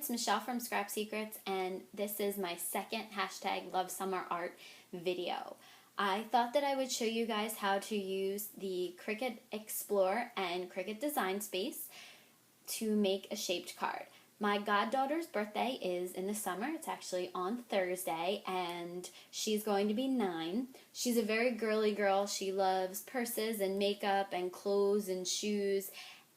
it's Michelle from Scrap Secrets, and this is my second #lovesummerart video. I thought that I would show you guys how to use the Cricut Explore and Cricut Design Space to make a shaped card. My goddaughter's birthday is in the summer. It's actually on Thursday, and she's going to be 9. She's a very girly girl. She loves purses and makeup and clothes and shoes.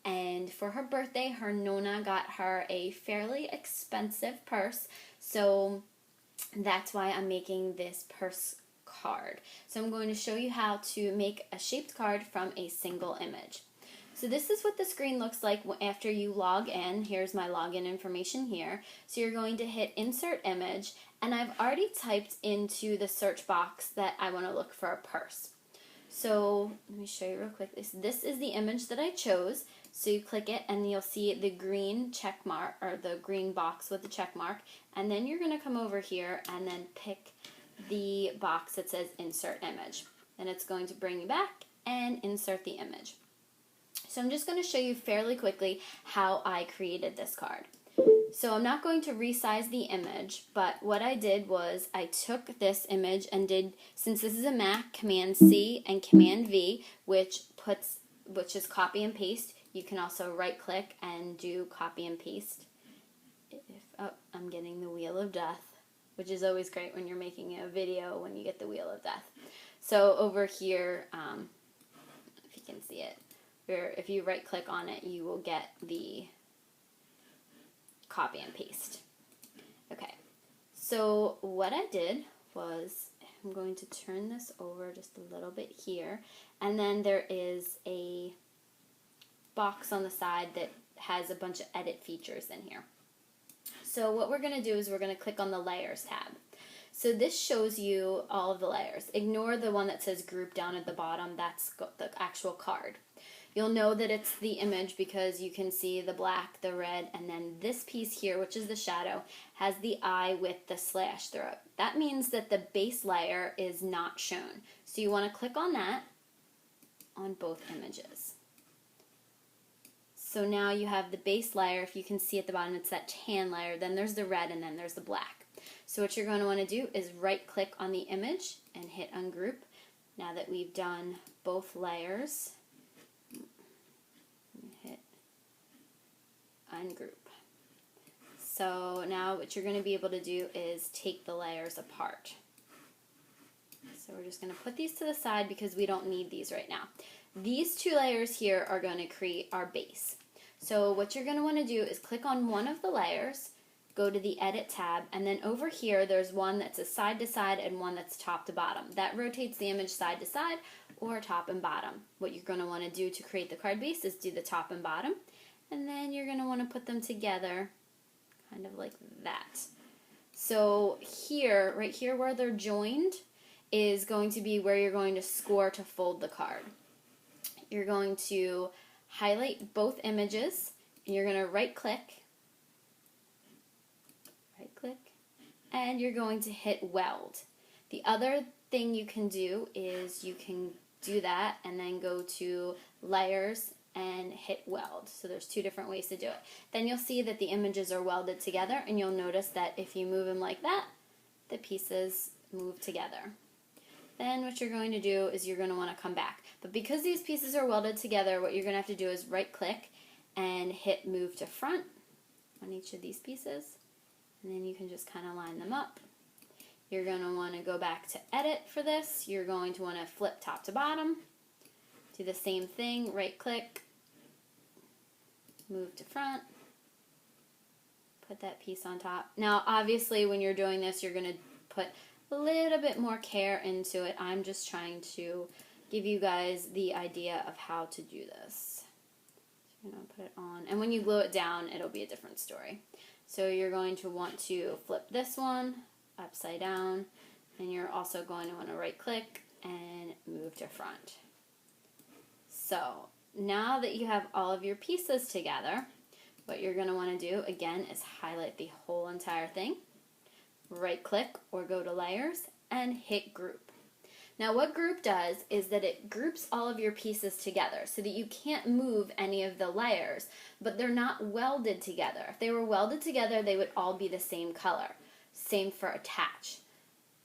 And for her birthday, her Nona got her a fairly expensive purse. So that's why I'm making this purse card. So I'm going to show you how to make a shaped card from a single image. So this is what the screen looks like after you log in. Here's my login information here. So you're going to hit Insert Image, and I've already typed into the search box that I want to look for a purse. So let me show you real quick. This is the image that I chose. So you click it, and you'll see the green check mark, or the green box with the check mark. And then you're going to come over here and then pick the box that says Insert Image. And it's going to bring you back and insert the image. So I'm just going to show you fairly quickly how I created this card. So I'm not going to resize the image, but what I did was I took this image and did, since this is a Mac, Command C and Command V, which is copy and paste. You can also right click and do copy and paste. I'm getting the Wheel of Death, which is always great when you're making a video when you get the Wheel of Death. So over here, if you can see it, if you right click on it, you will get the copy and paste. Okay, so what I did was, I'm going to turn this over just a little bit here, and then there is a box on the side that has a bunch of edit features in here. So what we're going to do is we're going to click on the Layers tab. So this shows you all of the layers. Ignore the one that says Group down at the bottom. That's the actual card. You'll know that it's the image because you can see the black, the red, and then this piece here, which is the shadow, has the eye with the slash through it. That means that the base layer is not shown. So you want to click on that on both images. So now you have the base layer. If you can see at the bottom, it's that tan layer. Then there's the red, and then there's the black. So what you're going to want to do is right-click on the image and hit Ungroup. Now that we've done both layers, hit Ungroup. So now what you're going to be able to do is take the layers apart. So we're just going to put these to the side because we don't need these right now. These two layers here are going to create our base. So what you're going to want to do is click on one of the layers, go to the Edit tab, and then over here there's one that's a side to side and one that's top to bottom. That rotates the image side to side or top and bottom. What you're going to want to do to create the card base is do the top and bottom, and then you're going to want to put them together kind of like that. So here, right here where they're joined, is going to be where you're going to score to fold the card. You're going to highlight both images, and you're going to right click, and you're going to hit Weld. The other thing you can do is you can do that and then go to Layers and hit Weld. So there's two different ways to do it. Then you'll see that the images are welded together, and you'll notice that if you move them like that, the pieces move together. Then what you're going to do is you're going to want to come back. But because these pieces are welded together, what you're going to have to do is right click and hit Move to Front on each of these pieces. And then you can just kind of line them up. You're going to want to go back to Edit for this. You're going to want to flip top to bottom. Do the same thing, right click, move to front, put that piece on top. Now obviously when you're doing this, you're going to put a little bit more care into it. I'm just trying to give you guys the idea of how to do this. So you're going to put it on, and when you glue it down, it'll be a different story. So you're going to want to flip this one upside down, and you're also going to want to right click and move to front. So now that you have all of your pieces together, what you're going to want to do again is highlight the whole entire thing, right click or go to Layers and hit Group. Now what group does is that it groups all of your pieces together so that you can't move any of the layers, but they're not welded together. If they were welded together, they would all be the same color. Same for attach.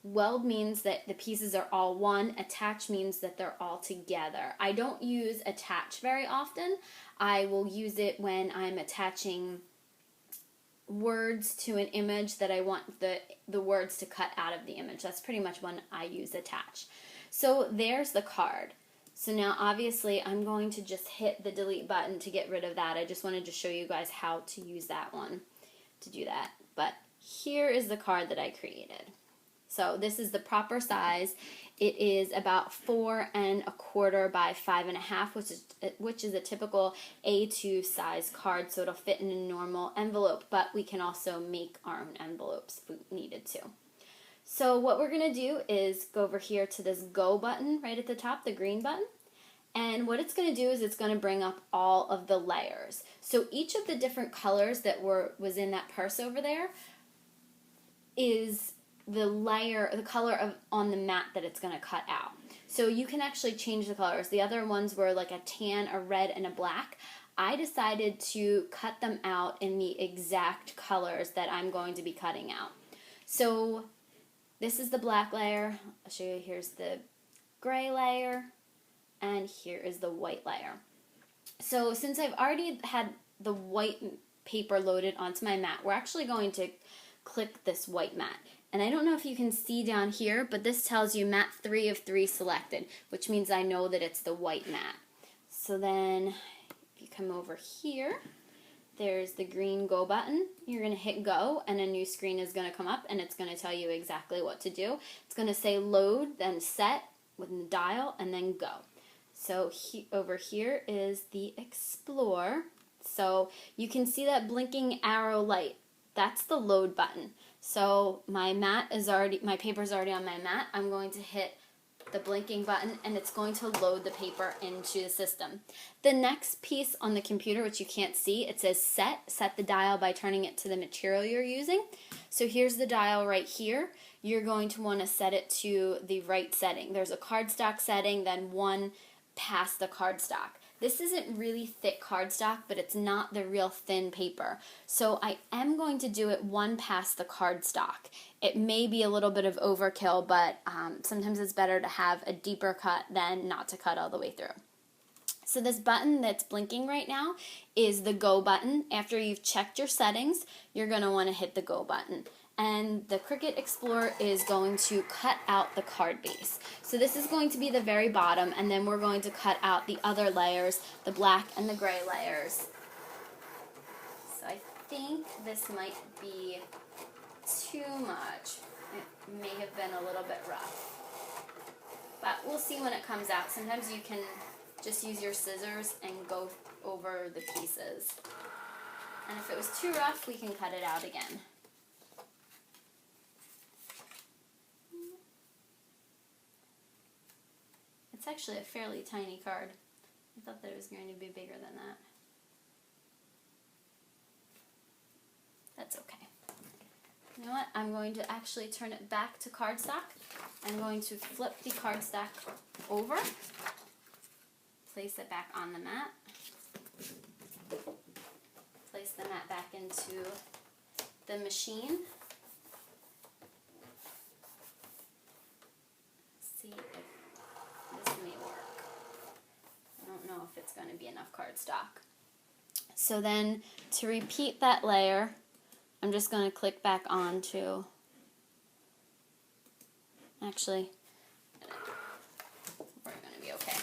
Weld means that the pieces are all one. Attach means that they're all together. I don't use attach very often. I will use it when I'm attaching words to an image that I want the words to cut out of the image. That's pretty much when I use attach. So there's the card. So now obviously I'm going to just hit the delete button to get rid of that. I just wanted to show you guys how to use that one to do that. But here is the card that I created. So this is the proper size. It is about 4 1/4 by 5 1/2, which is a typical A2 size card, so it'll fit in a normal envelope, but we can also make our own envelopes if we needed to. So what we're going to do is go over here to this go button right at the top, the green button. And what it's going to do is it's going to bring up all of the layers. So each of the different colors that was in that purse over there is the color on the mat that it's going to cut out. So you can actually change the colors. The other ones were like a tan, a red, and a black. I decided to cut them out in the exact colors that I'm going to be cutting out. So this is the black layer. I'll show you. Here's the gray layer, and here is the white layer. So since I've already had the white paper loaded onto my mat, we're actually going to click this white mat. And I don't know if you can see down here, but this tells you mat 3 of 3 selected, which means I know that it's the white mat. So then if you come over here, there's the green go button. You're going to hit go, and a new screen is going to come up, and it's going to tell you exactly what to do. It's going to say load, then set with the dial, and then go. So over here is the Explore. So you can see that blinking arrow light. That's the load button. So my paper is already on my mat. I'm going to hit the blinking button, and it's going to load the paper into the system. The next piece on the computer, which you can't see, it says set the dial by turning it to the material you're using. So here's the dial right here. You're going to want to set it to the right setting. There's a cardstock setting, then one past the cardstock. This isn't really thick cardstock, but it's not the real thin paper. So I am going to do it one past the cardstock. It may be a little bit of overkill, but sometimes it's better to have a deeper cut than not to cut all the way through. So this button that's blinking right now is the go button. After you've checked your settings, you're going to want to hit the go button. And the Cricut Explorer is going to cut out the card base. So this is going to be the very bottom, and then we're going to cut out the other layers, the black and the gray layers. So I think this might be too much. It may have been a little bit rough. But we'll see when it comes out. Sometimes you can just use your scissors and go over the pieces. And if it was too rough, we can cut it out again. It's actually a fairly tiny card. I thought that it was going to be bigger than that. That's okay. You know what? I'm going to actually turn it back to cardstock. I'm going to flip the cardstock over, place it back on the mat, place the mat back into the machine. See if this may work. I don't know if it's going to be enough cardstock. So then to repeat that layer, I'm just going to click back on to, actually, we're going to be okay.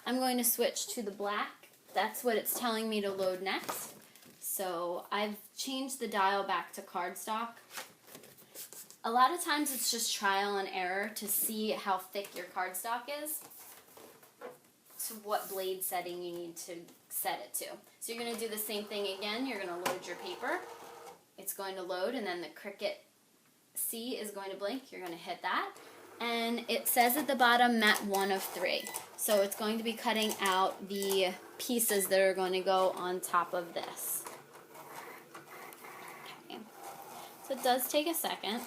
I'm going to switch to the black. That's what it's telling me to load next. So I've changed the dial back to cardstock. A lot of times it's just trial and error to see how thick your cardstock is, to what blade setting you need to set it to. So you're going to do the same thing again. You're going to load your paper. It's going to load, and then the Cricut C is going to blink. You're going to hit that. And it says at the bottom, mat 1 of 3. So it's going to be cutting out the pieces that are going to go on top of this. Okay. So it does take a second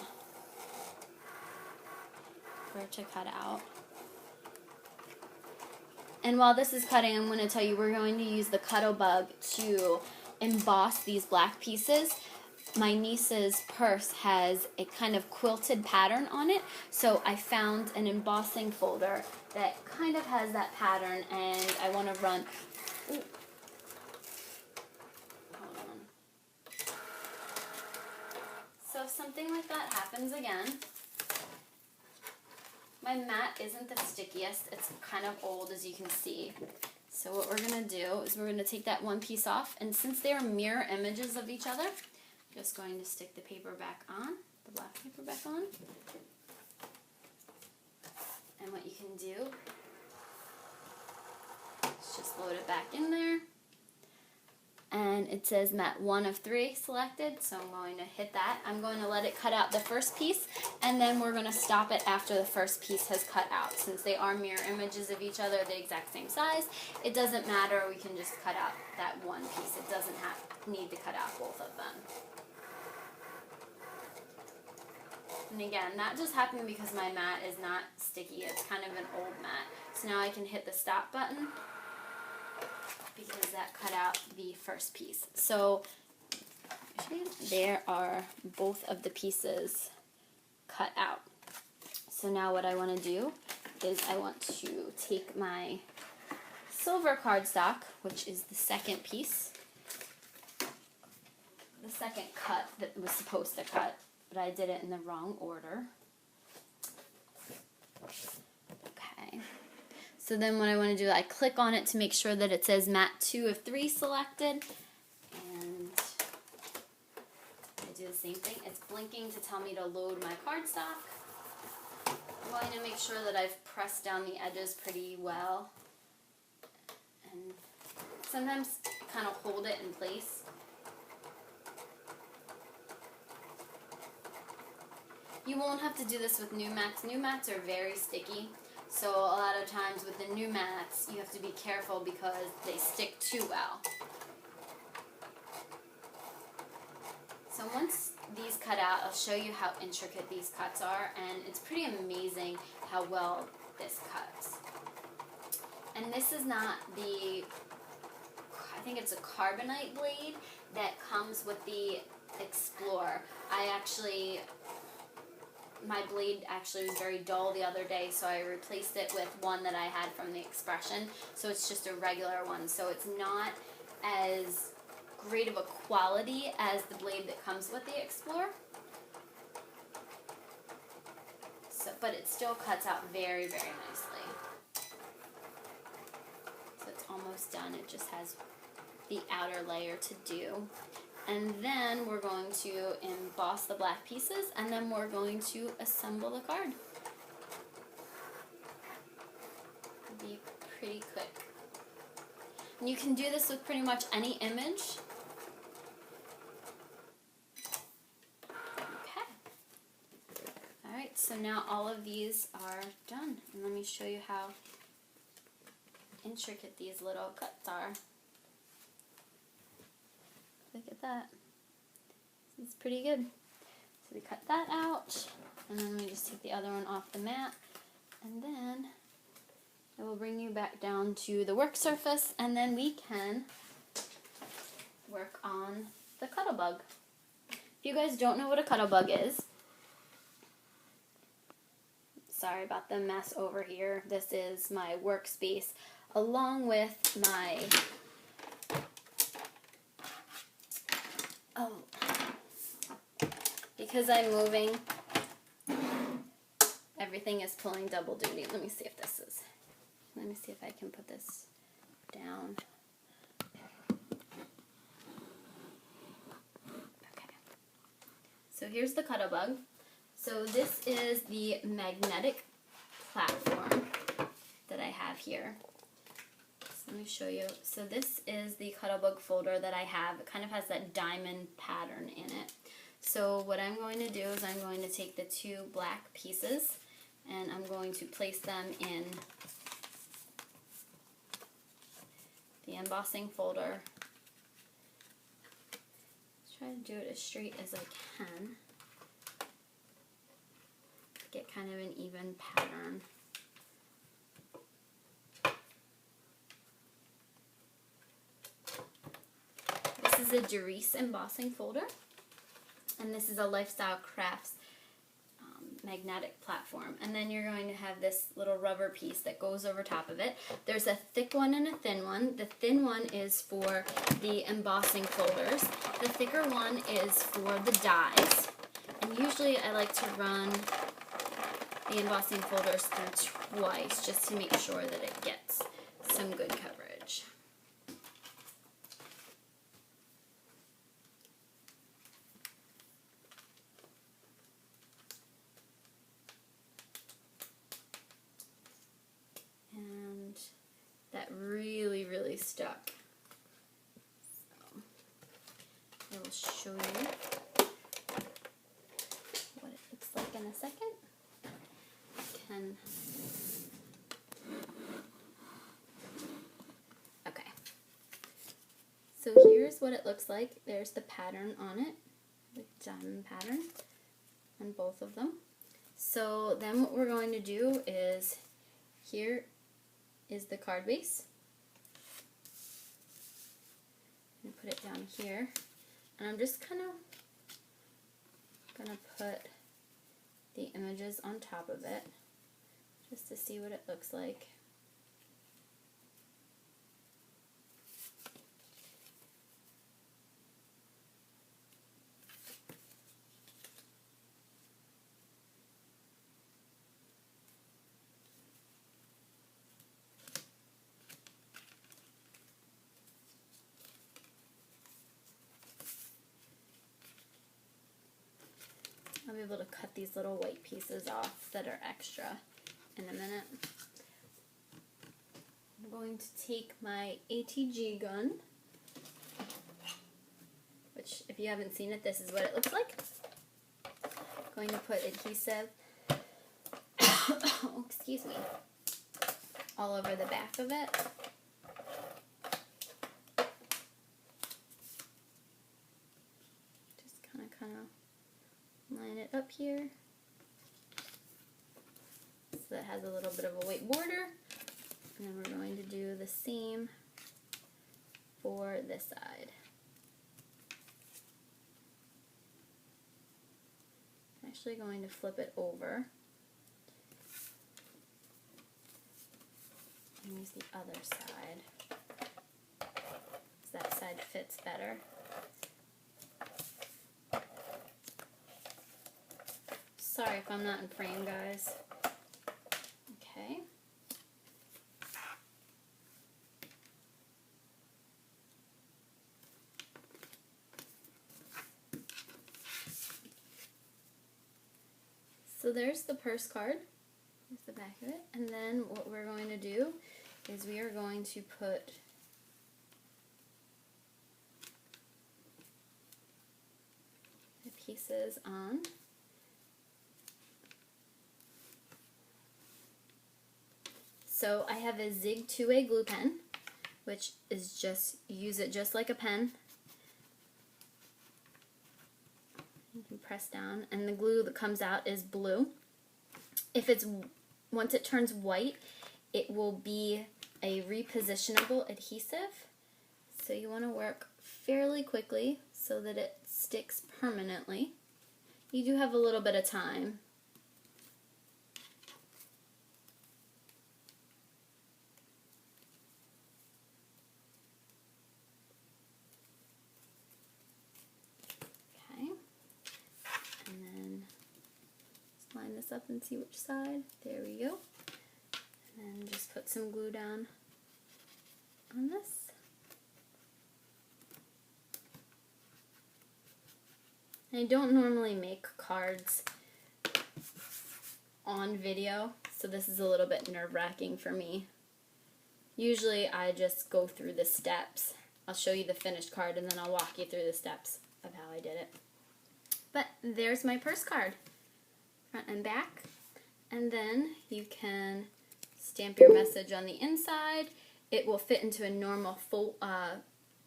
for it to cut out. And while this is cutting, I'm going to tell you we're going to use the Cuttlebug to emboss these black pieces. My niece's purse has a kind of quilted pattern on it, so I found an embossing folder that kind of has that pattern, and I want to run... Ooh. Hold on. So if something like that happens again, my mat isn't the stickiest. It's kind of old, as you can see. So what we're going to do is we're going to take that one piece off, and since they are mirror images of each other, I'm just going to stick the paper back on, the black paper back on. And what you can do is just load it back in there. And it says mat 1 of 3 selected, so I'm going to hit that. I'm going to let it cut out the first piece, and then we're going to stop it after the first piece has cut out. Since they are mirror images of each other, the exact same size, it doesn't matter. We can just cut out that one piece. It doesn't need to cut out both of them. And again, that just happened because my mat is not sticky. It's kind of an old mat. So now I can hit the stop button, because that cut out the first piece. So there are both of the pieces cut out. So now what I want to do is I want to take my silver cardstock, which is the second piece, the second cut that was supposed to cut, but I did it in the wrong order. Okay. So then what I want to do, I click on it to make sure that it says mat 2 of 3 selected, and I do the same thing. It's blinking to tell me to load my cardstock. I'm going to make sure that I've pressed down the edges pretty well, and sometimes kind of hold it in place. You won't have to do this with new mats. New mats are very sticky. So a lot of times with the new mats, you have to be careful because they stick too well. So once these cut out, I'll show you how intricate these cuts are, and it's pretty amazing how well this cuts. And this is not the, I think it's a carbonite blade that comes with the Explorer. My blade actually was very dull the other day, so I replaced it with one that I had from the Expression. So it's just a regular one. So it's not as great of a quality as the blade that comes with the Explorer. So, but it still cuts out very, very nicely. So it's almost done. It just has the outer layer to do. And then we're going to emboss the black pieces, and then we're going to assemble the card. It'll be pretty quick. And you can do this with pretty much any image. Okay. Alright, so now all of these are done. And let me show you how intricate these little cuts are. Look at that. It's pretty good. So we cut that out, and then we just take the other one off the mat, and then it will bring you back down to the work surface, and then we can work on the Cuttlebug. If you guys don't know what a Cuttlebug is, sorry about the mess over here. This is my workspace along with my because I'm moving, everything is pulling double duty. Let me see if this is, let me see if I can put this down. Okay. So here's the Cuttlebug. So this is the magnetic platform that I have here. So let me show you. So this is the Cuttlebug folder that I have. It kind of has that diamond pattern in it. So what I'm going to do is I'm going to take the 2 black pieces, and I'm going to place them in the embossing folder. Try to do it as straight as I can. Get kind of an even pattern. is a Derice embossing folder, and this is a Lifestyle Crafts magnetic platform. And then you're going to have this little rubber piece that goes over top of it. There's a thick one and a thin one. The thin one is for the embossing folders. The thicker one is for the dies. And usually I like to run the embossing folders through twice just to make sure that it gets some good coverage. And that really stuck. So I will show you what it looks like in a second. Okay. So here's what it looks like. There's the pattern on it, the diamond pattern on both of them. So then what we're going to do is, here is the card base. I'm going to put it down here, and I'm just kind of going to put the images on top of it just to see what it looks like. I'll be able to cut these little white pieces off that are extra in a minute. I'm going to take my ATG gun, which if you haven't seen it, this is what it looks like. I'm going to put adhesive, oh, excuse me, all over the back of it. Just kind of line it up here so that it has a little bit of a white border, and then we're going to do the same for this side. I'm actually going to flip it over and use the other side because that side fits better. Sorry if I'm not in frame, guys. Okay. So there's the purse card. Here's the back of it. And then what we're going to do is we are going to put the pieces on. So I have a Zig 2A glue pen, which is just, use it just like a pen. You can press down, and the glue that comes out is blue. If it's, once it turns white, it will be a repositionable adhesive. So you want to work fairly quickly so that it sticks permanently. You do have a little bit of time. Line this up and see which side. There we go. And then just put some glue down on this. I don't normally make cards on video, so this is a little bit nerve-wracking for me. Usually I just go through the steps. I'll show you the finished card and then I'll walk you through the steps of how I did it. But there's my purse card. Front and back, and then you can stamp your message on the inside. It will fit into a normal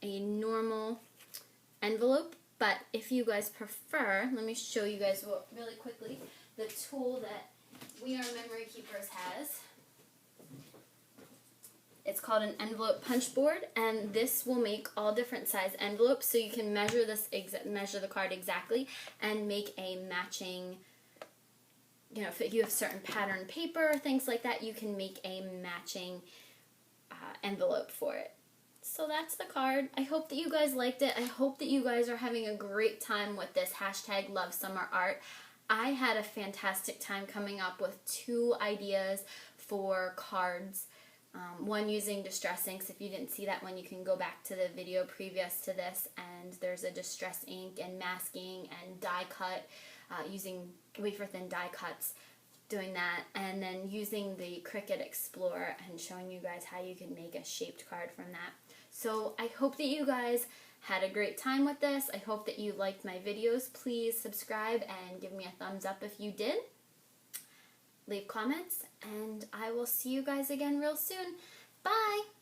normal envelope, but if you guys prefer, let me show you guys really quickly the tool that We Are Memory Keepers has. It's called an envelope punch board, and this will make all different size envelopes, so you can measure measure the card exactly and make a matching. You know, if you have certain pattern paper or things like that, you can make a matching envelope for it. So that's the card. I hope that you guys liked it. I hope that you guys are having a great time with this hashtag #LoveSummerArt. I had a fantastic time coming up with 2 ideas for cards. One using distress inks. If you didn't see that one, you can go back to the video previous to this, and there's a distress ink and masking and die cut, using wafer thin die cuts, doing that, and then using the Cricut Explorer and showing you guys how you can make a shaped card from that. So I hope that you guys had a great time with this. I hope that you liked my videos. Please subscribe and give me a thumbs up if you did. Leave comments, and I will see you guys again real soon. Bye!